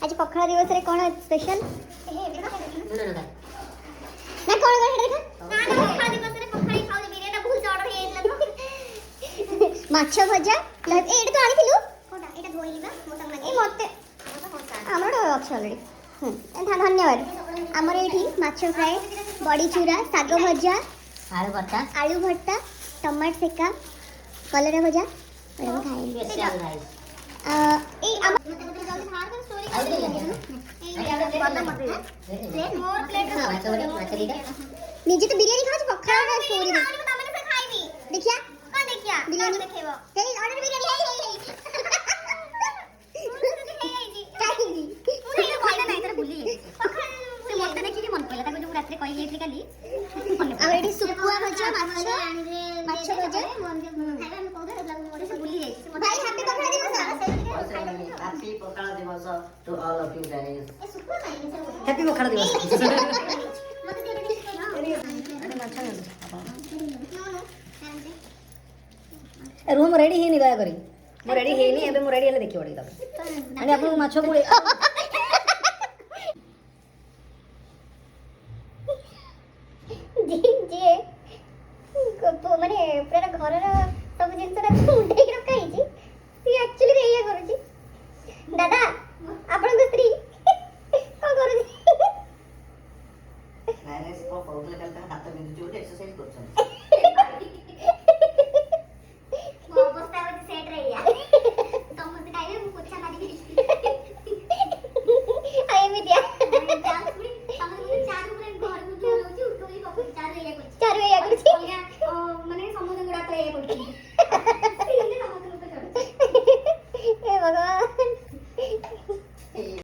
आज पखाल दिवस रे कौन स्पेशल ना कौन कौन देखा ना पखाल दिवस रे पखाल खाऊ बिरियानी भूल से ऑर्डर हे इतला माछ भजा ए एटा तो आनी थिलु कोटा एटा धोइली बा मोटा लागे ए मते हमर अछि ऑलरेडी धन्यवाद हमर एठी माछ फ्राई बड़ी चूरा साग भजा आलू भट्टा टमाटर सेका कलरा भजा एटा खाई स्पेशल राइस ए निजे तो बिरयानी खाओ पखाल ना स्टोरी देखिया कौन देखिया बिरयानी देखेबो तेरी ऑर्डर बिरयानी है काहीजी मुझे ये बोलना नहीं तेरे भूली पखाल से मत देखि मन पड़ला ताको जो रात रे कहि गेथि काली आ एडी सुकुआ भजा माछ भजा खाइबा हम कोदे लागो से भूली जाई भाई हैप्पी पखाल दिवस Happy Pokal Divas to all of you guys. Happy Pakhala दिवस रूम रेडी हे नि दया करी मो रेडी हे नि एबे मो रेडी हेले देखि पड़ी तब अनि आपन माछ पुळे जी जी माने पूरा घर सब जिनस उठे